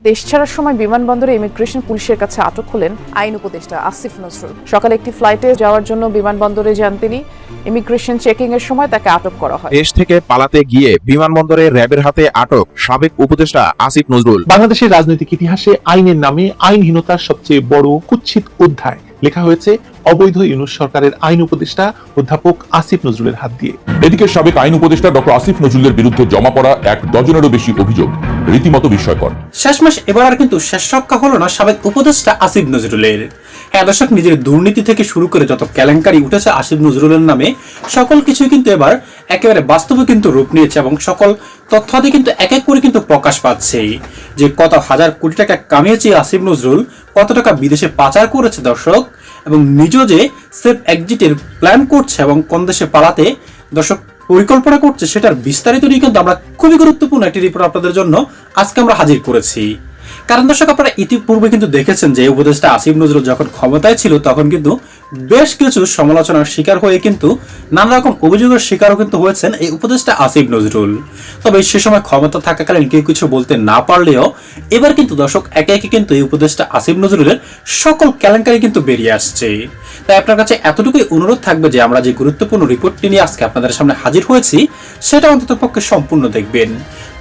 দেশ ছাড়ার সময় বিমানবন্দরে ইমিগ্রেশন পুলিশের কাছে আটক হলেন আইন উপদেষ্টা আসিফ নজরুল। সকালে একটি ফ্লাইটে যাওয়ার জন্য বিমানবন্দরে যান তিনি। ইমিগ্রেশন চেকিং এর সময় তাকে আটক করা হয়। দেশ থেকে পালাতে গিয়ে বিমানবন্দরে র্যাবের হাতে আটক সাবেক উপদেষ্টা আসিফ নজরুল। বাংলাদেশের রাজনৈতিক ইতিহাসে আইনের নামে আইনহীনতার সবচেয়ে বড় কুৎসিত অধ্যায় লেখা হয়েছে অবৈধ ইউনূস সরকারের আইন উপদেষ্টা অধ্যাপক আসিফ নজরুলের হাত দিয়ে। এদিকে সাবেক আইন উপদেষ্টা ডক্টর আসিফ নজরুলের বিরুদ্ধে জমা পড়া ১ ডজনেরও বেশি অভিযোগ রীতিমতো বিস্ময়কর। শেষমেশ এবার আর কিন্তু শেষ রক্ষা হলো না সাবেক উপদেষ্টা আসিফ নজরুলের। হ্যাঁ দর্শক, নিজের দুর্নীতি থেকে শুরু করে যত কেলেঙ্কারি উঠেছে আসিফ নজরুলের নামে, সকল কিছুই কিন্তু এবার একেবারে বাস্তবে কিন্তু রূপ নিয়েছে এবং সকল তথ্যাদি কিন্তু এক এক করে কিন্তু প্রকাশ পাচ্ছে যে কত হাজার কোটি টাকা কামিয়েছে আসিফ নজরুল, কত টাকা বিদেশে পাচার করেছে দর্শক, এবং নিজ যে সেফ এক্সিটের প্ল্যান করছে এবং কোন দেশে পালাতে দর্শক পরিকল্পনা করছে, সেটার বিস্তারিত নিয়ে কিন্তু আমরা খুবই গুরুত্বপূর্ণ একটি রিপোর্ট আপনাদের জন্য আজকে আমরা হাজির করেছি। কারণ দর্শক, আপনারা ইতিপূর্বে কিন্তু দেখেছেন যে উপদেষ্টা আসিফ নজরুল যখন ক্ষমতায় ছিল তখন কিন্তু বেশ কিছু সমালোচনার শিকার হয়ে কিন্তু নানা রকম অভিযোগের শিকারও কিন্তু হয়েছেন এই উপদেষ্টা আসিফ নজরুল। তবে সে সময় ক্ষমতা থাকাকালীন কেউ কিছু বলতে না পারলেও এবার কিন্তু দর্শক একে একে কিন্তু এই উপদেষ্টা আসিফ নজরুলের সকল কেলেঙ্কারি কিন্তু বেরিয়ে আসছে। তাই আপনার কাছে এতটুকুই অনুরোধ থাকবে যে আমরা যে গুরুত্বপূর্ণ রিপোর্টটি নিয়ে আজকে আপনাদের সামনে হাজির হয়েছি সেটা অন্তত পক্ষে সম্পূর্ণ দেখবেন,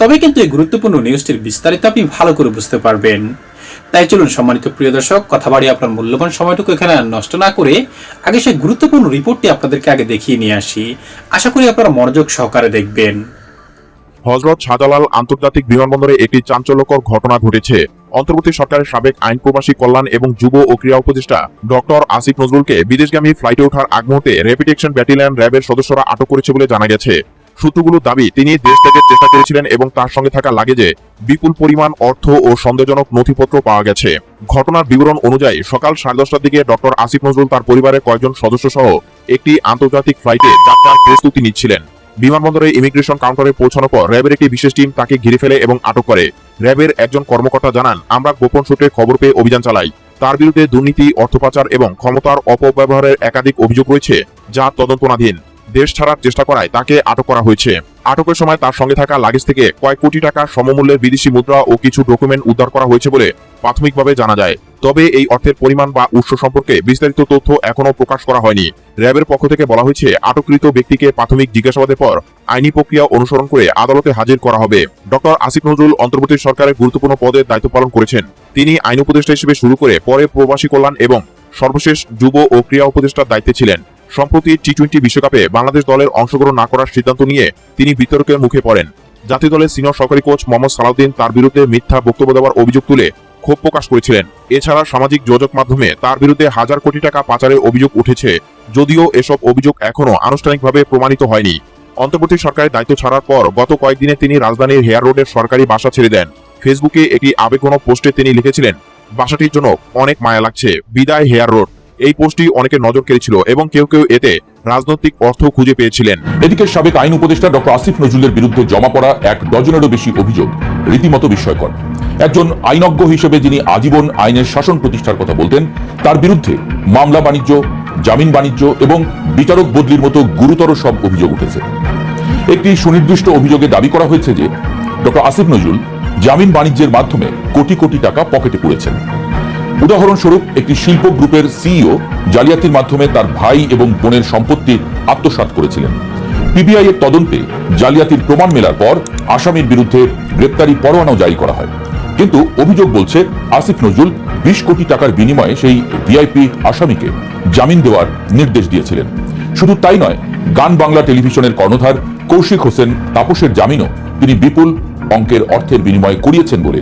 তবে কিন্তু এই গুরুত্বপূর্ণ নিউজটির বিস্তারিত আপনি ভালো করে বুঝতে পারবেন। তাই চলুন সম্মানিত প্রিয় দর্শক, কথা বাড়িয়ে আপনার মূল্যবান সময়টুকু এখানে নষ্ট না করে আগে সেই গুরুত্বপূর্ণ রিপোর্টটি আপনাদেরকে আগে দেখিয়ে নিয়ে আসি। আশা করি আপনারা মনোযোগ সহকারে দেখবেন। হযরত শাহজালাল আন্তর্জাতিক বিমানবন্দরে একটি চাঞ্চল্যকর ঘটনা ঘটেছে। অন্তর্বর্তী সরকারের সাবেক আইন প্রবাসী কল্যাণ এবং যুব ও ক্রীড়া উপদেষ্টা ডক্টর আসিফ নজরুলকে বিদেশগামী ফ্লাইটে ওঠার আগ মুহূর্তে র্যাপিড অ্যাকশন ব্যাটালিয়ন র্যাবের সদস্যরা আটক করেছে বলে জানা গেছে। সূত্রগুলোর দাবি, তিনি দেশ ত্যাগের চেষ্টা করেছিলেন এবং তার সঙ্গে থাকা লাগেজে বিপুল পরিমাণ অর্থ ও সন্দেহজনক নথিপত্র পাওয়া গেছে। ঘটনার বিবরণ অনুযায়ী সকাল 10:30টার দিকে ডক্টর আসিফ নজরুল তার পরিবারের কয়েকজন সদস্য সহ একটি আন্তর্জাতিক ফ্লাইটে যাত্রার প্রস্তুতি নিচ্ছিলেন। বিমানবন্দরে ইমিগ্রেশন কাউন্টারে পৌঁছানোর পর র্যাবের একটি বিশেষ টিম তাকে ঘিরে ফেলে এবং আটক করে। র্যাবের একজন কর্মকর্তা জানান, আমরা গোপন সূত্রে খবর পেয়ে অভিযান চালাই। তার বিরুদ্ধে দুর্নীতি, অর্থ পাচার এবং ক্ষমতার অপব্যবহারের একাধিক অভিযোগ রয়েছে, যা তদন্তনাধীন। দেশ ছাড়ার চেষ্টা করায় তাকে আটক করা হয়েছে। আটকের সময় তার সঙ্গে থাকা লাগেজ থেকে কয়েক কোটি টাকা সমমূল্যের বিদেশি মুদ্রা ও কিছু ডকুমেন্ট উদ্ধার করা হয়েছে বলে প্রাথমিকভাবে জানা যায়। তবে এই অর্থের পরিমাণ বা উৎস সম্পর্কে বিস্তারিত তথ্য এখনও প্রকাশ করা হয়নি। র্যাবের পক্ষ থেকে বলা হয়েছে, আটককৃত ব্যক্তিকে প্রাথমিক জিজ্ঞাসাবাদের পর আইনি প্রক্রিয়া অনুসরণ করে আদালতে হাজির করা হবে। ডক্টর আসিফ নজরুল অন্তর্বর্তী সরকারের গুরুত্বপূর্ণ পদে দায়িত্ব পালন করেছেন। তিনি আইন উপদেষ্টা হিসেবে শুরু করে পরে প্রবাসী কল্যাণ এবং সর্বশেষ যুব ও ক্রীড়া উপদেষ্টার দায়িত্বে ছিলেন। সম্প্রতি টি-20 বিশ্বকাপে বাংলাদেশ দলের অংশগ্রহণ না করার সিদ্ধান্ত নিয়ে তিনি বিতর্কের মুখে পড়েন। জাতীয় দলের সিনিয়র সহকারী কোচ মোহাম্মদ সালাউদ্দিন তার বিরুদ্ধে মিথ্যা বক্তব্য দেওয়ার অভিযোগ তুলে ক্ষোভ প্রকাশ করেছিলেন। এছাড়া সামাজিক যোগাযোগ মাধ্যমে তার বিরুদ্ধে হাজার কোটি টাকা পাচারের অভিযোগ উঠেছে, যদিও এসব অভিযোগ এখনও আনুষ্ঠানিকভাবে প্রমাণিত হয়নি। অন্তর্বর্তী সরকারের দায়িত্ব ছাড়ার পর গত কয়েকদিনে তিনি রাজধানীর হেয়ার রোডের সরকারি বাসা ছেড়ে দেন। ফেসবুকে একটি আবেগঘন পোস্টে তিনি লিখেছিলেন, বাসাটির জন্য অনেক মায়া লাগছে, বিদায় হেয়ার রোড। এই পোস্টটি অনেকের নজর কেড়েছিল এবং কেউ কেউ এতে রাজনৈতিক অর্থ খুঁজে পেয়েছিলেন। এদিকে সাবেক আইন উপদেষ্টা ডক্টর আসিফ নজরুলের বিরুদ্ধে জমা পড়া ১ ডজনেরও বেশি অভিযোগ রীতিমতো বিস্ময়কর। একজন আইনজ্ঞ হিসেবে যিনি আজীবন আইনের শাসন প্রতিষ্ঠার কথা বলতেন, তার বিরুদ্ধে মামলা বাণিজ্য, জামিন বাণিজ্য এবং বিচারক বদলির মতো গুরুতর সব অভিযোগ উঠেছে। একটি সুনির্দিষ্ট অভিযোগে দাবি করা হয়েছে যে ডক্টর আসিফ নজরুল জামিন বাণিজ্যের মাধ্যমে কোটি কোটি টাকা পকেটে পুরেছেন। উদাহরণস্বরূপ, একটি শিল্প গ্রুপের সিইও জালিয়াতির মাধ্যমে তার ভাই এবং বোনের সম্পত্তি আত্মসাৎ করেছিলেন। পিবিআই এর তদন্তে জালিয়াতির প্রমাণ মেলার পর আসামির বিরুদ্ধে গ্রেপ্তারি পরোয়ানাও জারি করা হয়। কিন্তু অভিযোগ বলছে, আসিফ নজরুল ২০ কোটি টাকার বিনিময়ে সেই ভিআইপি আসামিকে জামিন দেওয়ার নির্দেশ দিয়েছিলেন। শুধু তাই নয়, গান বাংলা টেলিভিশনের কর্ণধার কৌশিক হোসেন তাপসের জামিনও তিনি বিপুল অঙ্কের অর্থের বিনিময়ে করিয়েছেন বলে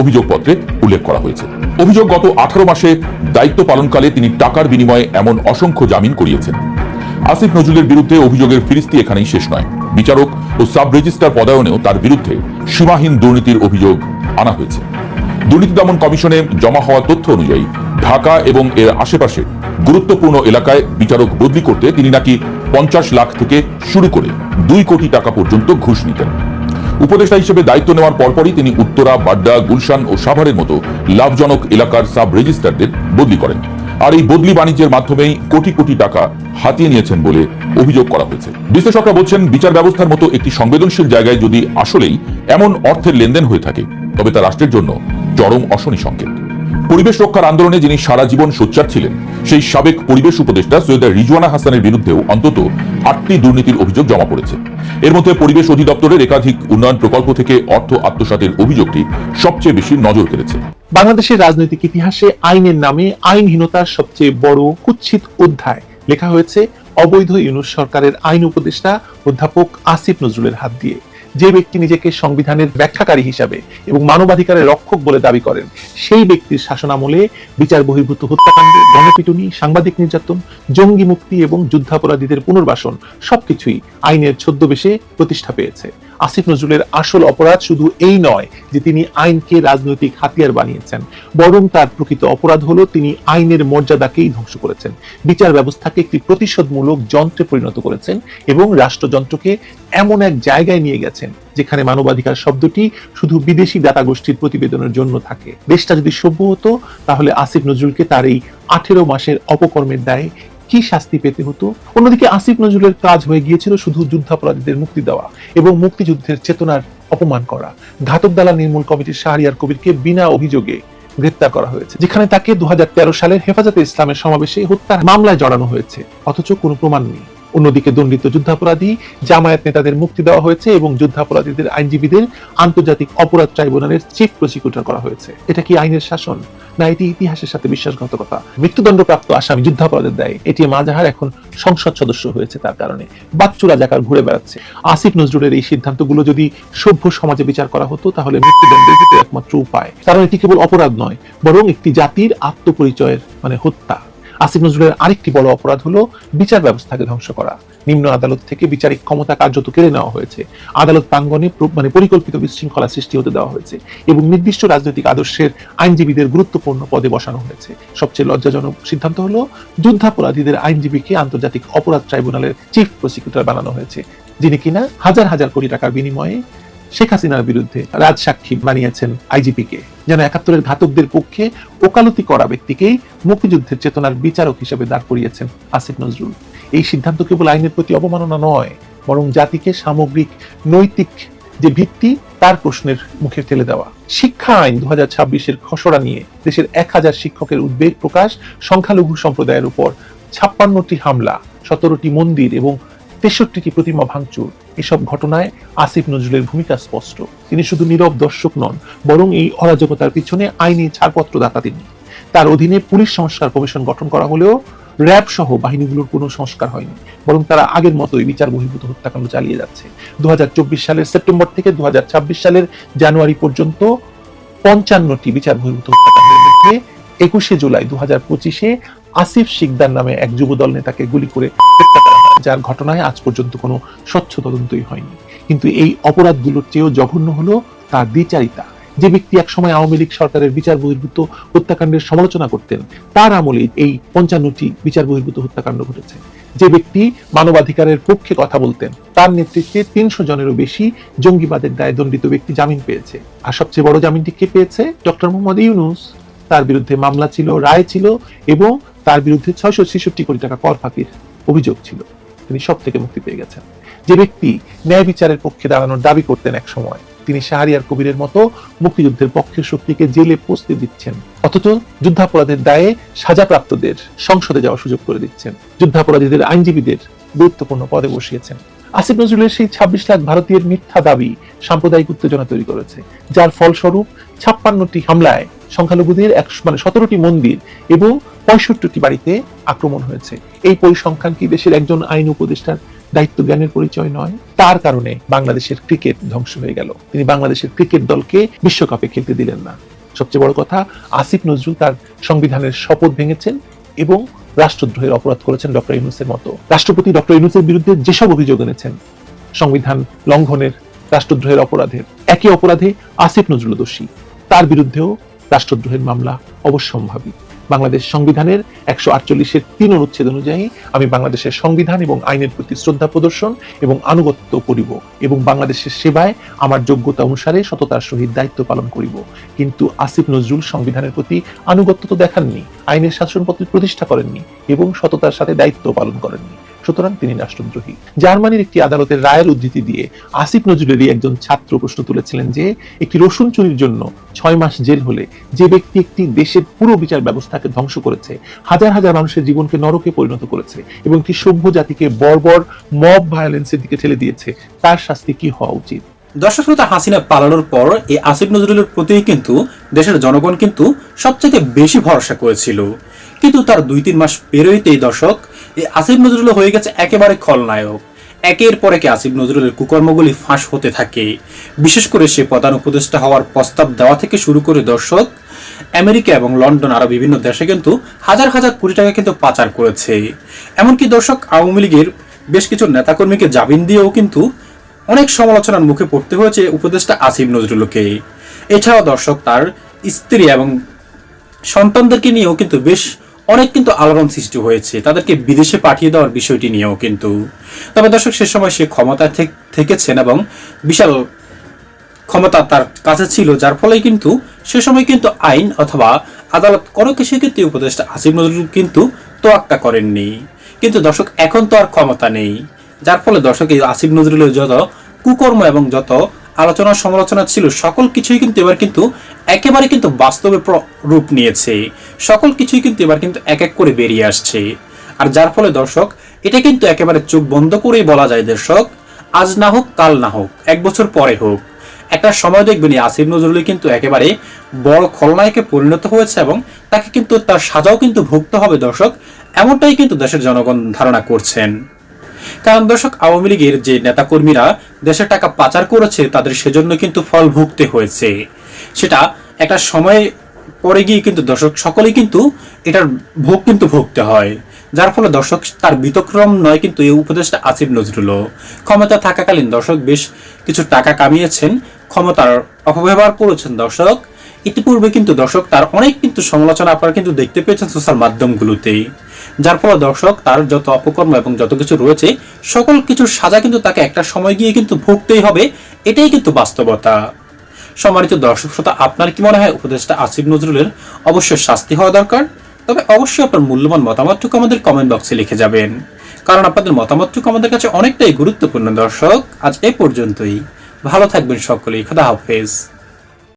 অভিযোগপত্রে উল্লেখ করা হয়েছে। অভিযোগ, গত 18 মাসে দায়িত্ব পালনকালে তিনি টাকার বিনিময়ে এমন অসংখ্য জামিন করিয়েছেন। আসিফ নজরুলের বিরুদ্ধে অভিযোগের ফিরিস্তি এখানেই শেষ নয়। বিচারক ও সাব রেজিস্ট্রার পদায়নেও তার বিরুদ্ধে সীমাহীন দুর্নীতির অভিযোগ আনা হয়েছে। দুর্নীতি দমন কমিশনে জমা হওয়া তথ্য অনুযায়ী ঢাকা এবং এর আশেপাশে গুরুত্বপূর্ণ এলাকায় বিচারক বদলি করতে তিনি নাকি 50 লাখ থেকে শুরু করে 2 কোটি টাকা পর্যন্ত ঘুষ নিতেন। উপদেষ্টা হিসেবে দায়িত্ব নেওয়ার পরপরই তিনি উত্তরা, বাড্ডা, গুলশান ও সাভারের মতো লাভজনক এলাকার সাব রেজিস্ট্রারদের বদলি করেন। আর এই বদলি বাণিজ্যের মাধ্যমেই কোটি কোটি টাকা হাতিয়ে নিয়েছেন বলে অভিযোগ করা হয়েছে। বিশ্লেষকরা বলছেন, বিচার ব্যবস্থার মতো একটি সংবেদনশীল জায়গায় যদি আসলেই এমন অর্থের লেনদেন হয়ে থাকে, তবে তা রাষ্ট্রের জন্য চরম অশনি সংকেত। পরিবেশ রক্ষার আন্দোলনে যিনি সারা জীবন সোচ্চার ছিলেন সেই সাবেক পরিবেশ উপদেষ্টা সৈয়দা রিজওয়ানা হাসানের বিরুদ্ধেও অন্তত 8টি দুর্নীতির অভিযোগ জমা পড়েছে। এর মধ্যে পরিবেশ অধিদপ্তরের একাধিক উন্নয়ন প্রকল্প থেকে অর্থ আত্মসাতের অভিযোগটি সবচেয়ে বেশি নজর কেড়েছে। বাংলাদেশের রাজনৈতিক ইতিহাসে আইনের নামে আইনহীনতার সবচেয়ে বড় কুৎসিত অধ্যায় লেখা হয়েছে অবৈধ ইউনূস সরকারের আইন উপদেষ্টা অধ্যাপক আসিফ নজরুলের হাত দিয়ে। যে ব্যক্তি নিজেকে সংবিধানের ব্যাখ্যাকারী হিসাবে এবং মানবাধিকারের রক্ষক বলে দাবি করেন, সেই ব্যক্তির শাসনামলে বিচার বহির্ভূত হত্যাকাণ্ড, গণপিটুনি, সাংবাদিক নির্যাতন, জঙ্গি মুক্তি এবং যুদ্ধাপরাধীদের পুনর্বাসন সবকিছুই আইনের ছদ্মবেশে প্রতিষ্ঠা পেয়েছে। আসিফ নজরুলের আসল অপরাধ শুধু এই নয় যে তিনি আইনকে রাজনৈতিক হাতিয়ার বানিয়েছেন, বরং তার প্রকৃত অপরাধ হলো তিনি আইনের মর্যাদাকেই ধ্বংস করেছেন, বিচার ব্যবস্থাকে একটি প্রতিশোধমূলক যন্ত্রে পরিণত করেছেন এবং রাষ্ট্রযন্ত্রকে এমন এক জায়গায় নিয়ে গেছেন যেখানে মানবাধিকার শব্দটি শুধু বিদেশি দাতা গোষ্ঠীর প্রতিবেদনের জন্য থাকে। দেশটা যদি সভ্য হতো তাহলে আসিফ নজরুলকে তার এই 18 মাসের অপকর্মের দায়ে কি শাস্তি পেতে হতো। অন্যদিকে আসিফ নজরুলের কাজ হয়ে গিয়েছিল শুধু যুদ্ধাপরাধীদের মুক্তি দেওয়া এবং মুক্তিযুদ্ধের চেতনার অপমান করা। ঘাতক দালাল নির্মূল কমিটির শাহরিয়ার কবিরকে বিনা অভিযোগে গ্রেপ্তার করা হয়েছে, যেখানে তাকে 2013 সালের হেফাজতে ইসলামের সমাবেশে হত্যার মামলায় জড়ানো হয়েছে, অথচ কোনো প্রমাণ নেই। অন্যদিকে দণ্ডিত যুদ্ধাপরাধী জামায়াত নেতাদের মুক্তি দেওয়া হয়েছে এবং যুদ্ধাপরাধীদের আইনজীবীদের আন্তর্জাতিক অপরাধ ট্রাইব্যুনালের চিফ প্রসিকিউটর করা হয়েছে। এটা কি আইনের শাসন, না এটি ইতিহাসের সাথে বিশ্বাসঘাতকতা? মৃত্যুদণ্ডপ্রাপ্ত আসামি যুদ্ধাপরাধের দায়ে এটিএম আজহার এখন সংসদ সদস্য হয়েছে, তার কারণে বাচ্চু রাজাকার ঘুরে বেড়াচ্ছে। আসিফ নজরুলের এই সিদ্ধান্তগুলো যদি সভ্য সমাজে বিচার করা হতো তাহলে মৃত্যুদণ্ডের একমাত্র উপায়, কারণ এটি কেবল অপরাধ নয় বরং একটি জাতির আত্মপরিচয়ের হত্যা। আসিফ নজরুলের আরেকটি বড় অপরাধ হলো বিচার ব্যবস্থাকে ধ্বংস করা। নিম্ন আদালত থেকে বিচারিক ক্ষমতা কার্যত কেড়ে নেওয়া হয়েছে, আদালত প্রাঙ্গণে পরিকল্পিত বিশৃঙ্খলা সৃষ্টি হতে দেওয়া হয়েছে এবং নির্দিষ্ট রাজনৈতিক আদর্শের আইনজীবীদের গুরুত্বপূর্ণ পদে বসানো হয়েছে। সবচেয়ে লজ্জাজনক সিদ্ধান্ত হলো যুদ্ধাপরাধীদের আইনজীবীকে আন্তর্জাতিক অপরাধ ট্রাইব্যুনালের চিফ প্রসিকিউটর বানানো হয়েছে, যিনি কিনা হাজার হাজার কোটি টাকার বিনিময়ে শেখ হাসিনার বিরুদ্ধে রাজসাক্ষী বানিয়েছেন আইজিপিকে, যেন 71-এর ঘাতকদের পক্ষে ওকালতি করা ব্যক্তিকেই মুক্তিযুদ্ধের চেতনার বিচারক হিসেবে দাঁড় করিয়েছেন আসিফ নজরুল। এই সিদ্ধান্ত কেবল আইনের প্রতি অবমাননা নয়, বরং জাতিকে সামগ্রিক নৈতিক যে ভিত্তি তার প্রশ্নের মুখে ঠেলে দেওয়া। শিক্ষা আইন 2026-এর খসড়া নিয়ে দেশের 1000 শিক্ষকের উদ্বেগ প্রকাশ, সংখ্যালঘু সম্প্রদায়ের উপর 56টি হামলা, 17টি মন্দির এবং 63টি প্রতিমা ভাঙচুর, এসব ঘটনায় আসিফ নজরুলের ভূমিকা স্পষ্ট। তিনি শুধু নীরব দর্শক নন, বরং এই অরাজকতার পিছনে আইনি ছাড়পত্র দাতা তিনি। তার অধীনে পুলিশ সংস্কার কমিশন গঠন করা হলেও র্যাব সহ বাহিনীগুলোর কোনো সংস্কার হয়নি, বরং তারা আগের মতোই বিচার বহির্ভূত হত্যাকাণ্ড চালিয়ে যাচ্ছে। 2024 সালের সেপ্টেম্বর থেকে 2026 সালের জানুয়ারি পর্যন্ত 55টি বিচার বহির্ভূত হত্যাকাণ্ডের মধ্যে 21শে জুলাই 2025-এ আসিফ শিকদার নামে এক যুবদল নেতাকে গুলি করে হত্যা করা হয়, যার ঘটনায় আজ পর্যন্ত কোনো স্বচ্ছ তদন্তই হয়নি। কিন্তু এই অপরাধগুলোর চেয়েও জঘন্য হলো তার দ্বিচারিতা। যে ব্যক্তি একসময় আওয়ামী লীগ সরকারের বিচার বহির্ভূত হত্যাকাণ্ডের সমালোচনা করতেন, তার আমলে এই 55টি বিচার বহির্ভূত হত্যাকাণ্ড ঘটেছে। যে ব্যক্তি মানবাধিকারের পক্ষে কথা বলতেন, তার নেতৃত্বে 300 জনেরও বেশি জঙ্গিবাদের দায়ে দণ্ডিত ব্যক্তি জামিন পেয়েছে। আর সবচেয়ে বড় জামিনটি কে পেয়েছে? ডক্টর মোহাম্মদ ইউনূস। তার বিরুদ্ধে মামলা ছিল, রায় ছিল এবং তার বিরুদ্ধে 666 কোটি টাকা কর ফাঁকির অভিযোগ ছিল। তিনি সব থেকে মুক্তি পেয়ে গেছেন। যে ব্যক্তি ন্যায় বিচারের পক্ষে দাঁড়ানোর দাবি করতেন এক সময়, তিনি শাহরিয়ার কবিরের মতো মুক্তিযুদ্ধের পক্ষের শক্তিকে জেলে পৌঁছে দিচ্ছেন, অথচ যুদ্ধাপরাধের দায়ে সাজাপ্রাপ্তদের সংসদে যাওয়ার সুযোগ করে দিচ্ছেন, যুদ্ধাপরাধীদের আইনজীবীদের গুরুত্বপূর্ণ পদে বসিয়েছেন। আসিফ নজরুলের সেই 26 লাখ ভারতীয়ের মিথ্যা দাবি সাম্প্রদায়িক উত্তেজনা তৈরি করেছে, যার ফলস্বরূপ 56টি হামলায় সংখ্যালঘুদের 17টি মন্দির এবং 65টি বাড়িতে আক্রমণ হয়েছে। এই পরিসংখ্যান কি দেশের একজন আইন উপদেষ্টার দায়িত্ব জ্ঞানের পরিচয় নয়? তার কারণে বাংলাদেশের ক্রিকেট ধ্বংস হয়ে গেল। তিনি বাংলাদেশের ক্রিকেট দলকে বিশ্বকাপে খেলতে দিলেন না। সবচেয়ে বড় কথা, আসিফ নজরুল তার সংবিধানের শপথ ভেঙেছেন এবং রাষ্ট্রদ্রোহের অপরাধ করেছেন ডক্টর ইউনূসের মতো। রাষ্ট্রপতি ডক্টর ইউনূসের বিরুদ্ধে যেসব অভিযোগ এনেছেন সংবিধান লঙ্ঘনের, রাষ্ট্রদ্রোহের অপরাধের, একই অপরাধে আসিফ নজরুল দোষী। তার বিরুদ্ধেও রাষ্ট্রদ্রোহের মামলা অবশ্যম্ভাবী। বাংলাদেশ সংবিধানের 148-এর 3 অনুচ্ছেদ অনুযায়ী আমি বাংলাদেশের সংবিধান এবং আইনের প্রতি শ্রদ্ধা প্রদর্শন এবং আনুগত্য করিব এবং বাংলাদেশের সেবায় আমার যোগ্যতা অনুসারে সততার সহিত দায়িত্ব পালন করিব। কিন্তু আসিফ নজরুল সংবিধানের প্রতি আনুগত্য তো দেখাননি, আইনের শাসন প্রতিষ্ঠা করেননি এবং সততার সাথে দায়িত্ব পালন করেননি। সুতরাং তিনি রাষ্ট্রদ্রোহী। জার্মানির একটি আদালতের রায়ের উদ্ধৃতি দিয়ে আসিফ নজরুলেরই একজন ছাত্র প্রশ্ন তুলেছিলেন যে একটি রসুন চুরির জন্য 6 মাস জেল হলে যে ব্যক্তি একটি দেশের পুরো বিচার ব্যবস্থাকে ধ্বংস করেছে, হাজার হাজার মানুষের জীবনকে নরকে পরিণত করেছে এবং একটি সভ্য জাতিকে বর্বর মব ভায়োলেন্সের দিকে ঠেলে দিয়েছে, তার শাস্তি কি হওয়া উচিত? দর্শক শ্রোতা, হাসিনা পালানোর পর এই আসিফ নজরুলের প্রতি কিন্তু দেশের জনগণ কিন্তু সবচেয়ে বেশি ভরসা করেছিল, কিন্তু তার 2-3 মাস পেরোইতেই দর্শক এই আসিফ নজরুল হয়ে গেছে একেবারে খলনায়ক। একের পর একে আসিফ নজরুলের কুকর্মগুলি ফাঁস হতে থাকে। বিশেষ করে সে প্রধান উপদেষ্টা হওয়ার প্রস্তাব দেওয়া থেকে শুরু করে দর্শক আমেরিকা এবং লন্ডন আরো বিভিন্ন দেশে কিন্তু হাজার হাজার কোটি টাকা কিন্তু পাচার করেছে। এমনকি দর্শক আওয়ামী লীগের বেশ কিছু নেতাকর্মীকে জামিন দিয়েও কিন্তু অনেক সমালোচনার মুখে পড়তে হয়েছে উপদেষ্টা আসিফ নজরুলকে। এছাড়াও দর্শক তার স্ত্রী এবং সন্তানদেরকে নিয়েও কিন্তু বেশ অনেক কিন্তু আলোড়ন সৃষ্টি হয়েছে, তাদেরকে বিদেশে পাঠিয়ে দেওয়ার বিষয়টি নিয়েও কিন্তু। তবে দর্শক সে সময় সে ক্ষমতায় থেকেছেন এবং বিশাল ক্ষমতা তার কাছে ছিল, যার ফলে কিন্তু সে সময় কিন্তু আইন অথবা আদালত কোনো কিছু কিন্তু উপদেষ্টা আসিফ নজরুল কিন্তু তোয়াক্কা করেননি। কিন্তু দর্শক এখন তো আর ক্ষমতা নেই, যার ফলে দর্শক এই আসিফ নজরুলের যত কুকর্ম এবং যত আলোচনা সমালোচনা ছিল সকল কিছুই কিন্তু এবার কিন্তু একেবারে কিন্তু বাস্তবে রূপ নিয়েছে। সকল কিছুই কিন্তু এবার কিন্তু এক এক করে বেরিয়ে আসছে। আর যার ফলে দর্শক এটা কিন্তু একেবারে চোখ বন্ধ করেই বলা যায় দর্শক, আজ না হোক কাল না হোক 1 বছর পরে হোক একটা সময় দেখবেন আসিফ নজরুল কিন্তু একেবারে বড় খলনায়কে পরিণত হয়েছে এবং তাকে কিন্তু তার সাজাও কিন্তু ভুগতে হবে দর্শক, এমনটাই কিন্তু দেশের জনগণ ধারণা করছেন। কারণ দর্শক আওয়ামী লীগের যে নেতাকর্মীরা দেশের টাকা পাচার করেছে তাদের সেজন্য কিন্তু ফল ভুগতে হয়েছে। সেটা একটা সময় পরে গিয়ে কিন্তু দর্শক সকলেই কিন্তু এটার ভোগ কিন্তু ভুগতে হয়। যার ফলে দর্শক তার ব্যতিক্রম নয় কিন্তু এই উপদেষ্টা আসিফ নজরুলও ক্ষমতা থাকাকালীন দর্শক বেশ কিছু টাকা কামিয়েছেন, ক্ষমতার অপব্যবহার করেছেন দর্শক। ইতিপূর্বে কিন্তু দর্শক তার অনেক কিন্তু সমালোচনা আপনারা কিন্তু দেখতে পেয়েছেন সোশ্যাল মাধ্যমগুলোতেই। যার ফলে দর্শক তার যত অপকর্ম এবং যত কিছু রয়েছে সকল কিছুর সাজা কিন্তু তাকে একটা সময় গিয়ে কিন্তু ভুগতেই হবে, এটাই কিন্তু বাস্তবতা। সম্মানিত দর্শক শ্রোতা, আপনার কি মনে হয় উপদেষ্টা আসিফ নজরুলের অবশ্যই শাস্তি হওয়া দরকার? তবে অবশ্যই আপনার মূল্যবান মতামতটুকু আমাদের কমেন্ট বক্সে লিখে যাবেন, কারণ আপনাদের মতামতটুকু আমাদের কাছে অনেকটাই গুরুত্বপূর্ণ। দর্শক আজ এ পর্যন্তই, ভালো থাকবেন সকলেই, খোদা হাফেজ।